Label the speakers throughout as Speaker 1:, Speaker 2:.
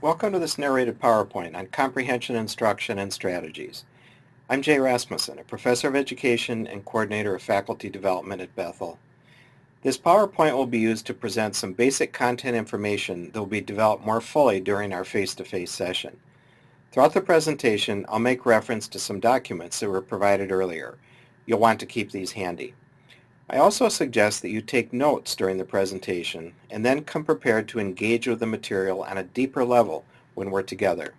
Speaker 1: Welcome to this narrated PowerPoint on Comprehension, Instruction, and Strategies. I'm Jay Rasmussen, a professor of education and coordinator of faculty development at Bethel. This PowerPoint will be used to present some basic content information that will be developed more fully during our face-to-face session. Throughout the presentation, I'll make reference to some documents that were provided earlier. You'll want to keep these handy. I also suggest that you take notes during the presentation and then come prepared to engage with the material on a deeper level when we're together.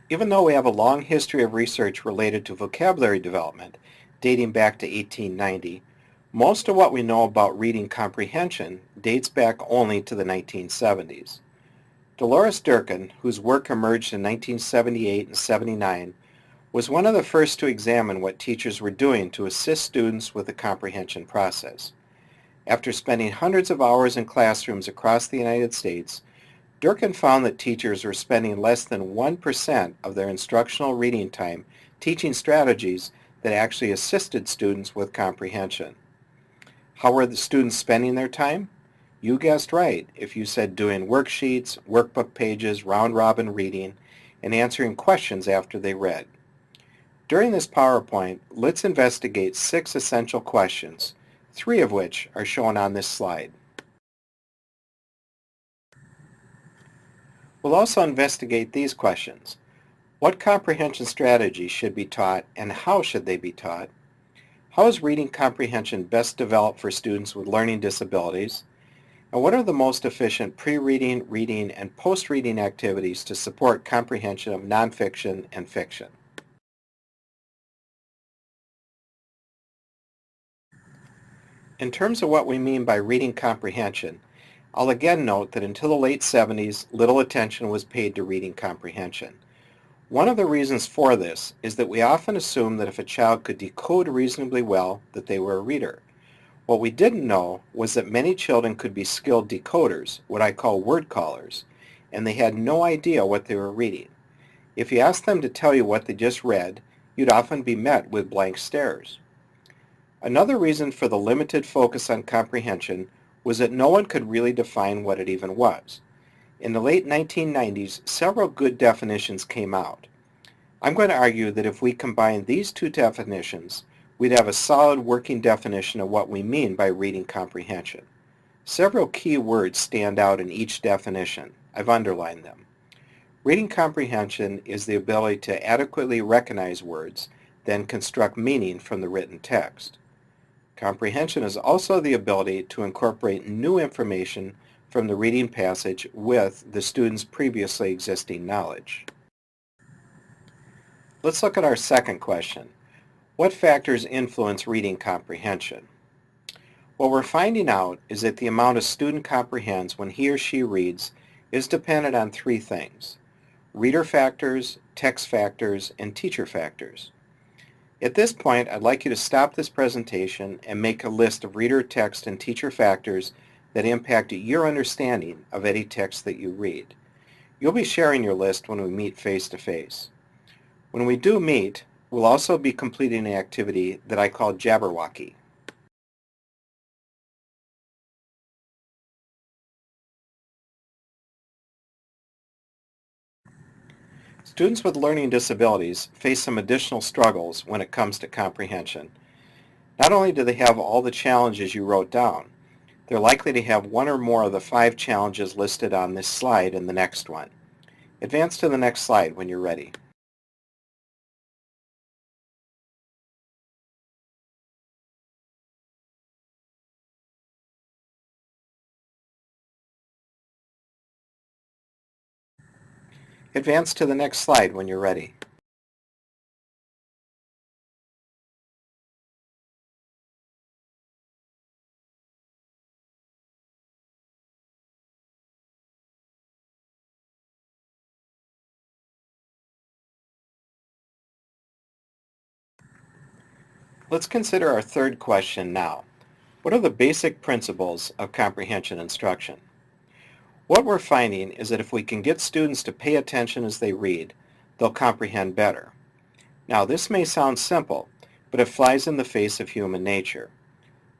Speaker 1: Even though we have a long history of research related to vocabulary development, dating back to 1890, most of what we know about reading comprehension dates back only to the 1970s. Dolores Durkin, whose work emerged in 1978 and 79, was one of the first to examine what teachers were doing to assist students with the comprehension process. After spending hundreds of hours in classrooms across the United States, Durkin found that teachers were spending less than 1% of their instructional reading time teaching strategies that actually assisted students with comprehension. How were the students spending their time? You guessed right if you said doing worksheets, workbook pages, round-robin reading, and answering questions after they read. During this PowerPoint, let's investigate 6 essential questions, 3 of which are shown on this slide. We'll also investigate these questions. What comprehension strategies should be taught and how should they be taught? How is reading comprehension best developed for students with learning disabilities? And what are the most efficient pre-reading, reading, and post-reading activities to support comprehension of nonfiction and fiction? In terms of what we mean by reading comprehension, I'll again note that until the late 70s, little attention was paid to reading comprehension. One of the reasons for this is that we often assume that if a child could decode reasonably well, that they were a reader. What we didn't know was that many children could be skilled decoders, what I call word callers, and they had no idea what they were reading. If you asked them to tell you what they just read, you'd often be met with blank stares. Another reason for the limited focus on comprehension was that no one could really define what it even was. In the late 1990s, several good definitions came out. I'm going to argue that if we combine these 2 definitions, we'd have a solid working definition of what we mean by reading comprehension. Several key words stand out in each definition. I've underlined them. Reading comprehension is the ability to adequately recognize words, then construct meaning from the written text. Comprehension is also the ability to incorporate new information from the reading passage with the student's previously existing knowledge. Let's look at our second question. What factors influence reading comprehension? What we're finding out is that the amount a student comprehends when he or she reads is dependent on 3 things: reader factors, text factors, and teacher factors. At this point, I'd like you to stop this presentation and make a list of reader, text, and teacher factors that impact your understanding of any text that you read. You'll be sharing your list when we meet face-to-face. When we do meet, we'll also be completing an activity that I call Jabberwocky. Students with learning disabilities face some additional struggles when it comes to comprehension. Not only do they have all the challenges you wrote down, they're likely to have 1 or more of the 5 challenges listed on this slide and the next one. Advance to the next slide when you're ready. Advance to the next slide when you're ready. Let's consider our third question now. What are the basic principles of comprehension instruction? What we're finding is that if we can get students to pay attention as they read, they'll comprehend better. Now, this may sound simple, but it flies in the face of human nature.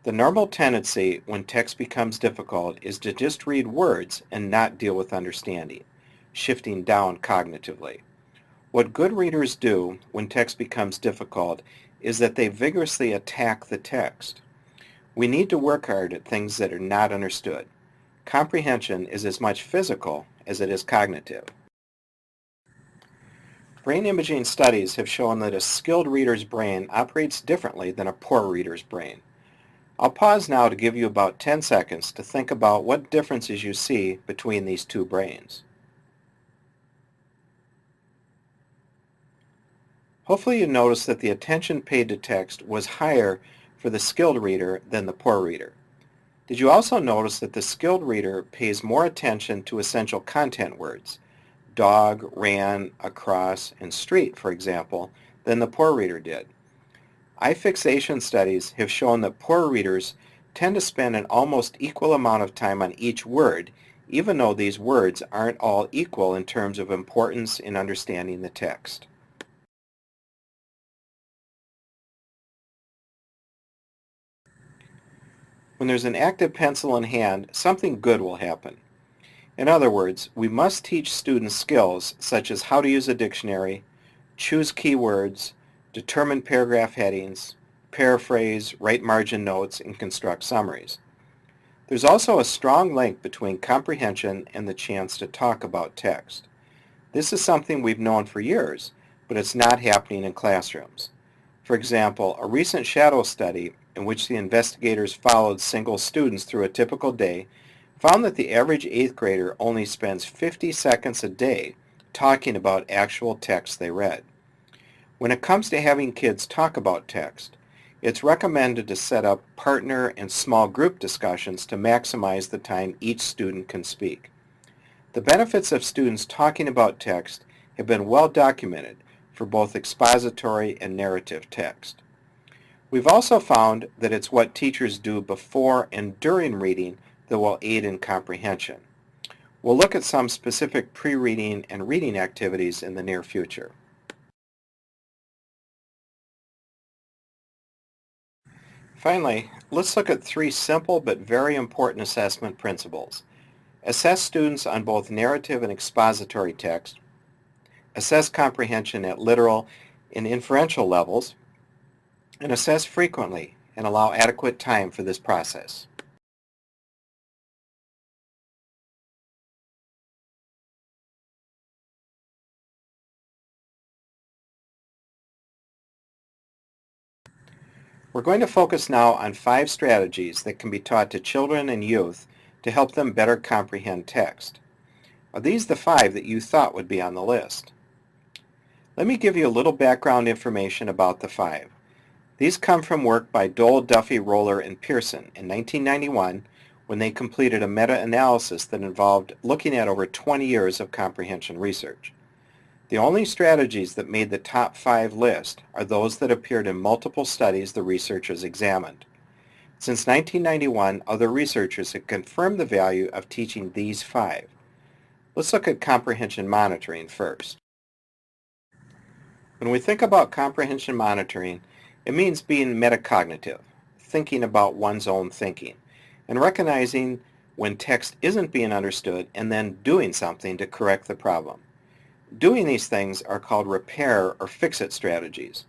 Speaker 1: The normal tendency when text becomes difficult is to just read words and not deal with understanding, shifting down cognitively. What good readers do when text becomes difficult is that they vigorously attack the text. We need to work hard at things that are not understood. Comprehension is as much physical as it is cognitive. Brain imaging studies have shown that a skilled reader's brain operates differently than a poor reader's brain. I'll pause now to give you about 10 seconds to think about what differences you see between these two brains. Hopefully you noticed that the attention paid to text was higher for the skilled reader than the poor reader. Did you also notice that the skilled reader pays more attention to essential content words, dog, ran, across, and street, for example, than the poor reader did? Eye fixation studies have shown that poor readers tend to spend an almost equal amount of time on each word, even though these words aren't all equal in terms of importance in understanding the text. When there's an active pencil in hand, something good will happen. In other words, we must teach students skills such as how to use a dictionary, choose keywords, determine paragraph headings, paraphrase, write margin notes, and construct summaries. There's also a strong link between comprehension and the chance to talk about text. This is something we've known for years, but it's not happening in classrooms. For example, a recent shadow study in which the investigators followed single students through a typical day found that the average 8th grader only spends 50 seconds a day talking about actual text they read. When it comes to having kids talk about text, it's recommended to set up partner and small group discussions to maximize the time each student can speak. The benefits of students talking about text have been well documented for both expository and narrative text. We've also found that it's what teachers do before and during reading that will aid in comprehension. We'll look at some specific pre-reading and reading activities in the near future. Finally, let's look at 3 simple but very important assessment principles. Assess students on both narrative and expository text. Assess comprehension at literal and inferential levels, and assess frequently and allow adequate time for this process. We're going to focus now on 5 strategies that can be taught to children and youth to help them better comprehend text. Are these the 5 that you thought would be on the list? Let me give you a little background information about the 5. These come from work by Dole, Duffy, Roller, and Pearson in 1991 when they completed a meta-analysis that involved looking at over 20 years of comprehension research. The only strategies that made the top 5 list are those that appeared in multiple studies the researchers examined. Since 1991, other researchers have confirmed the value of teaching these 5. Let's look at comprehension monitoring first. When we think about comprehension monitoring, it means being metacognitive, thinking about one's own thinking, and recognizing when text isn't being understood and then doing something to correct the problem. Doing these things are called repair or fix-it strategies.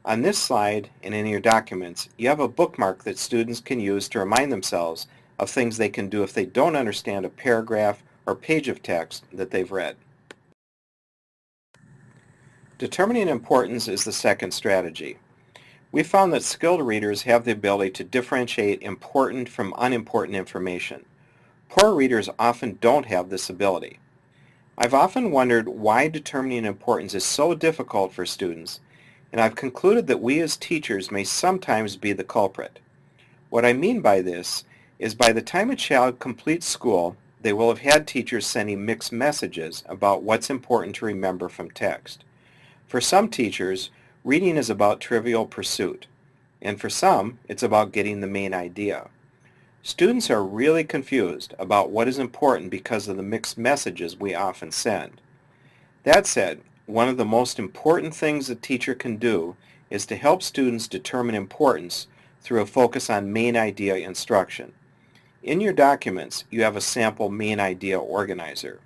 Speaker 1: On this slide and in your documents, you have a bookmark that students can use to remind themselves of things they can do if they don't understand a paragraph or page of text that they've read. Determining importance is the second strategy. We found that skilled readers have the ability to differentiate important from unimportant information. Poor readers often don't have this ability. I've often wondered why determining importance is so difficult for students, and I've concluded that we as teachers may sometimes be the culprit. What I mean by this is by the time a child completes school, they will have had teachers sending mixed messages about what's important to remember from text. For some teachers, reading is about trivial pursuit, and for some, it's about getting the main idea. Students are really confused about what is important because of the mixed messages we often send. That said, one of the most important things a teacher can do is to help students determine importance through a focus on main idea instruction. In your documents, you have a sample main idea organizer.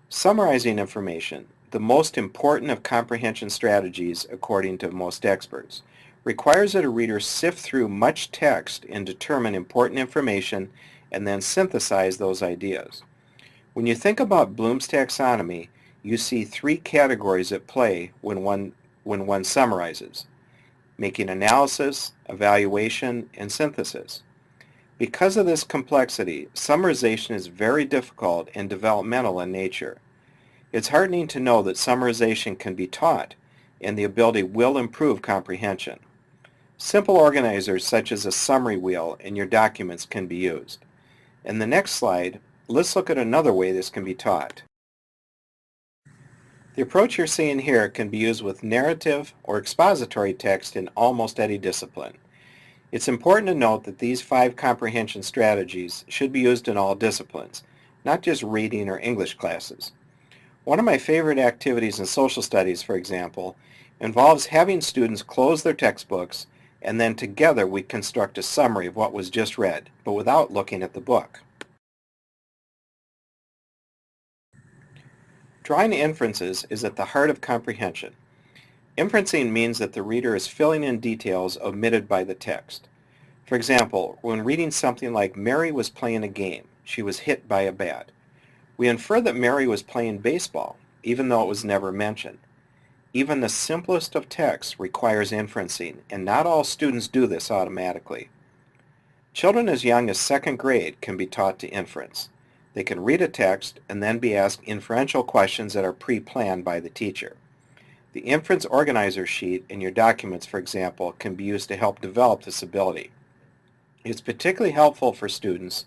Speaker 1: Summarizing information, the most important of comprehension strategies according to most experts, requires that a reader sift through much text and determine important information and then synthesize those ideas. When you think about Bloom's taxonomy, you see three categories at play when one summarizes: making analysis, evaluation, and synthesis. Because of this complexity, summarization is very difficult and developmental in nature. It's heartening to know that summarization can be taught, and the ability will improve comprehension. Simple organizers such as a summary wheel in your documents can be used. In the next slide, let's look at another way this can be taught. The approach you're seeing here can be used with narrative or expository text in almost any discipline. It's important to note that these 5 comprehension strategies should be used in all disciplines, not just reading or English classes. One of my favorite activities in social studies, for example, involves having students close their textbooks and then together we construct a summary of what was just read, but without looking at the book. Drawing inferences is at the heart of comprehension. Inferencing means that the reader is filling in details omitted by the text. For example, when reading something like Mary was playing a game, she was hit by a bat, we infer that Mary was playing baseball, even though it was never mentioned. Even the simplest of texts requires inferencing, and not all students do this automatically. Children as young as 2nd grade can be taught to inference. They can read a text and then be asked inferential questions that are pre-planned by the teacher. The inference organizer sheet in your documents, for example, can be used to help develop this ability. It's particularly helpful for students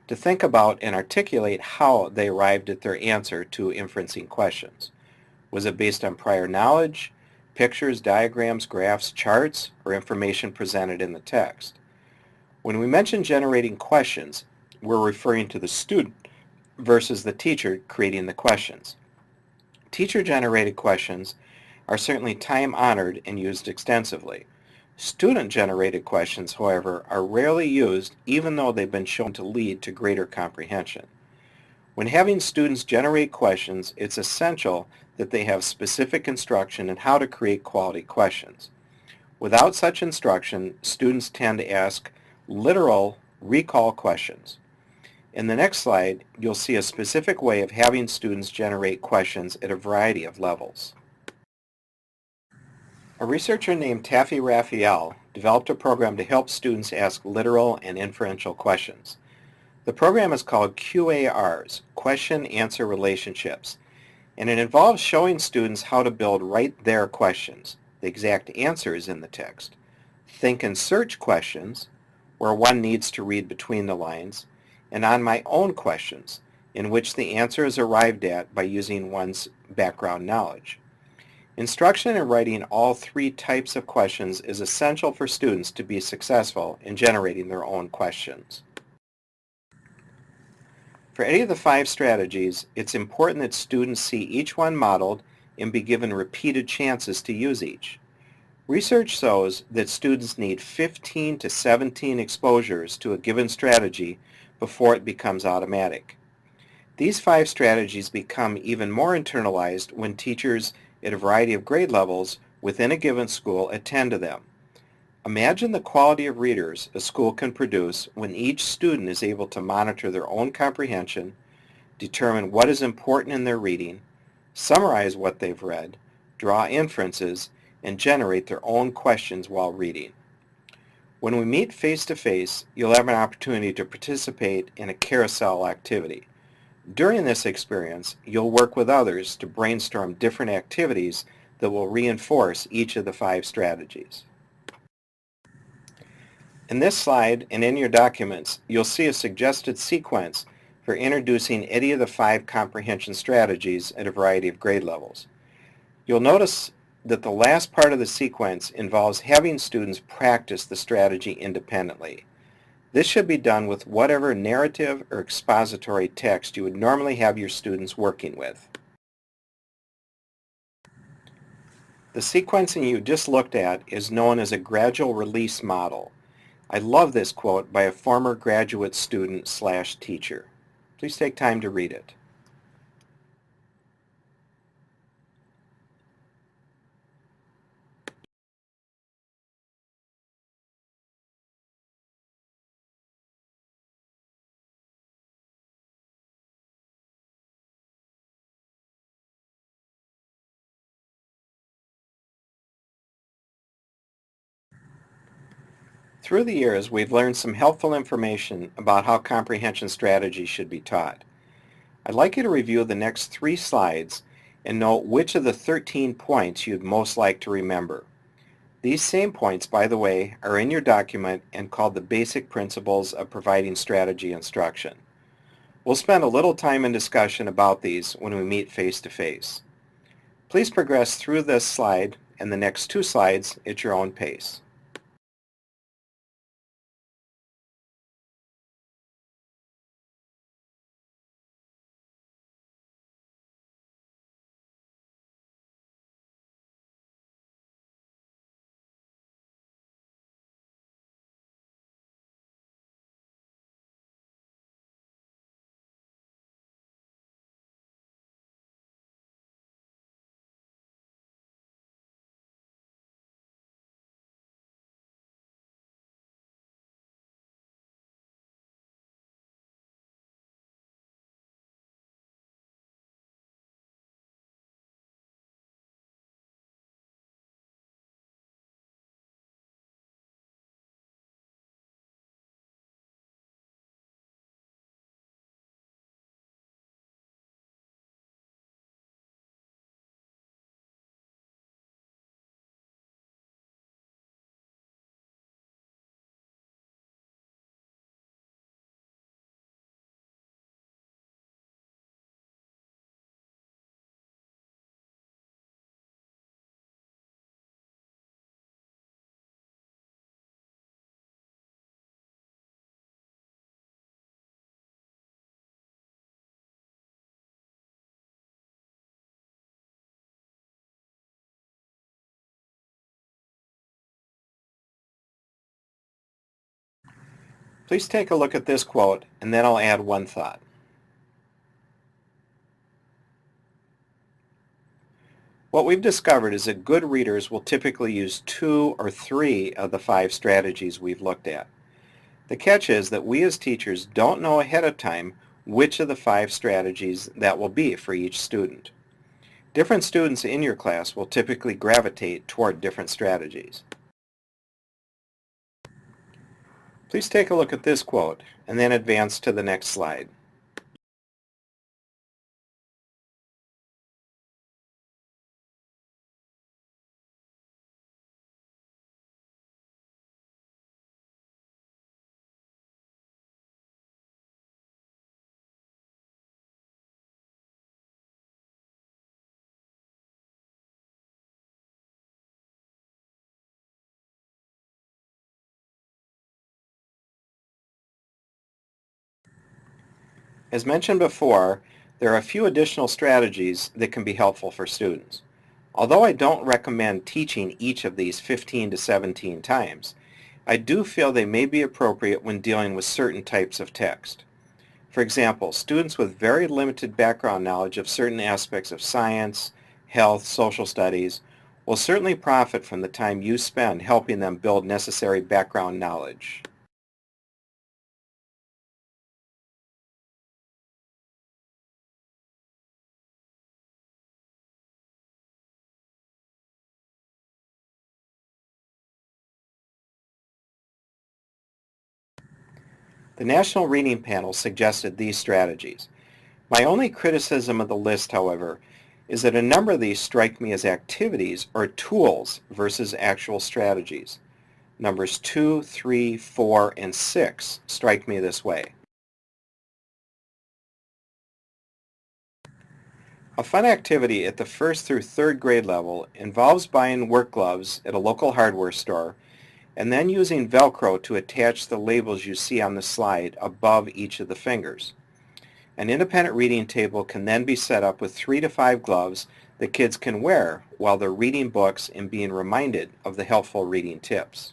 Speaker 1: to think about and articulate how they arrived at their answer to inferencing questions. Was it based on prior knowledge, pictures, diagrams, graphs, charts, or information presented in the text? When we mention generating questions, we're referring to the student versus the teacher creating the questions. Teacher-generated questions are certainly time-honored and used extensively. Student-generated questions, however, are rarely used even though they've been shown to lead to greater comprehension. When having students generate questions, it's essential that they have specific instruction in how to create quality questions. Without such instruction, students tend to ask literal recall questions. In the next slide, you'll see a specific way of having students generate questions at a variety of levels. A researcher named Taffy Raphael developed a program to help students ask literal and inferential questions. The program is called QARs, Question-Answer Relationships, and it involves showing students how to build right there questions, the exact answers in the text, think and search questions, where one needs to read between the lines, and on my own questions, in which the answer is arrived at by using one's background knowledge. Instruction in writing all 3 types of questions is essential for students to be successful in generating their own questions. For any of the 5 strategies, it's important that students see each one modeled and be given repeated chances to use each. Research shows that students need 15 to 17 exposures to a given strategy before it becomes automatic. These 5 strategies become even more internalized when teachers at a variety of grade levels within a given school attend to them. Imagine the quality of readers a school can produce when each student is able to monitor their own comprehension, determine what is important in their reading, summarize what they've read, draw inferences, and generate their own questions while reading. When we meet face-to-face, you'll have an opportunity to participate in a carousel activity. During this experience, you'll work with others to brainstorm different activities that will reinforce each of the 5 strategies. In this slide and in your documents, you'll see a suggested sequence for introducing any of the 5 comprehension strategies at a variety of grade levels. You'll notice that the last part of the sequence involves having students practice the strategy independently. This should be done with whatever narrative or expository text you would normally have your students working with. The sequencing you just looked at is known as a gradual release model. I love this quote by a former graduate student slash teacher. Please take time to read it. Through the years, we've learned some helpful information about how comprehension strategies should be taught. I'd like you to review the next 3 slides and note which of the 13 points you'd most like to remember. These same points, by the way, are in your document and called the basic principles of providing strategy instruction. We'll spend a little time in discussion about these when we meet face-to-face. Please progress through this slide and the next 2 slides at your own pace. Please take a look at this quote, and then I'll add one thought. What we've discovered is that good readers will typically use 2 or 3 of the 5 strategies we've looked at. The catch is that we as teachers don't know ahead of time which of the 5 strategies that will be for each student. Different students in your class will typically gravitate toward different strategies. Please take a look at this quote and then advance to the next slide. As mentioned before, there are a few additional strategies that can be helpful for students. Although I don't recommend teaching each of these 15 to 17 times, I do feel they may be appropriate when dealing with certain types of text. For example, students with very limited background knowledge of certain aspects of science, health, social studies will certainly profit from the time you spend helping them build necessary background knowledge. The National Reading Panel suggested these strategies. My only criticism of the list, however, is that a number of these strike me as activities or tools versus actual strategies. Numbers 2, 3, 4, and 6 strike me this way. A fun activity at the first through third grade level involves buying work gloves at a local hardware store and then using Velcro to attach the labels you see on the slide above each of the fingers. An independent reading table can then be set up with 3 to 5 gloves that kids can wear while they're reading books and being reminded of the helpful reading tips.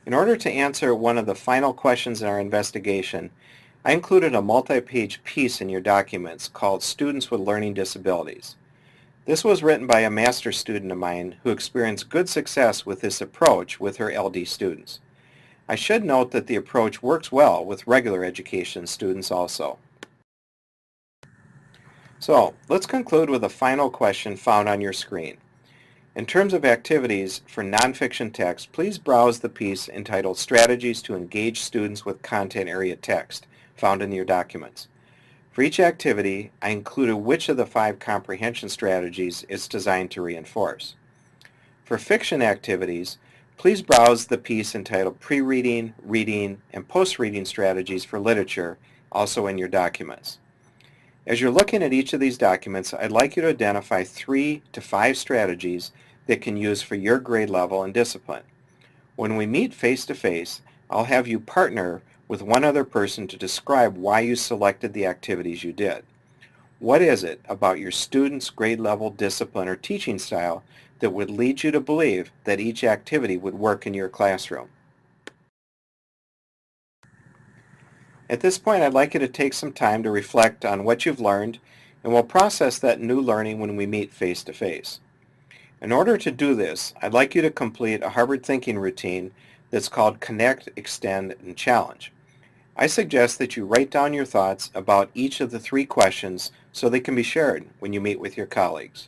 Speaker 1: In order to answer one of the final questions in our investigation, I included a multi-page piece in your documents called Students with Learning Disabilities. This was written by a master's student of mine who experienced good success with this approach with her LD students. I should note that the approach works well with regular education students also. So, let's conclude with a final question found on your screen. In terms of activities for nonfiction text, please browse the piece entitled Strategies to Engage Students with Content Area Text, found in your documents. For each activity, I included which of the 5 comprehension strategies it's designed to reinforce. For fiction activities, please browse the piece entitled Pre-reading, Reading, and Post-reading Strategies for Literature, also in your documents. As you're looking at each of these documents, I'd like you to identify 3 to 5 strategies that can use for your grade level and discipline. When we meet face-to-face, I'll have you partner with one other person to describe why you selected the activities you did. What is it about your students' grade level, discipline, or teaching style that would lead you to believe that each activity would work in your classroom? At this point, I'd like you to take some time to reflect on what you've learned, and we'll process that new learning when we meet face-to-face. In order to do this, I'd like you to complete a Harvard thinking routine that's called Connect, Extend, and Challenge. I suggest that you write down your thoughts about each of the 3 questions so they can be shared when you meet with your colleagues.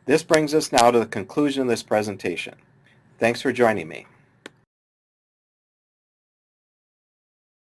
Speaker 1: This brings us now to the conclusion of this presentation. Thanks for joining me.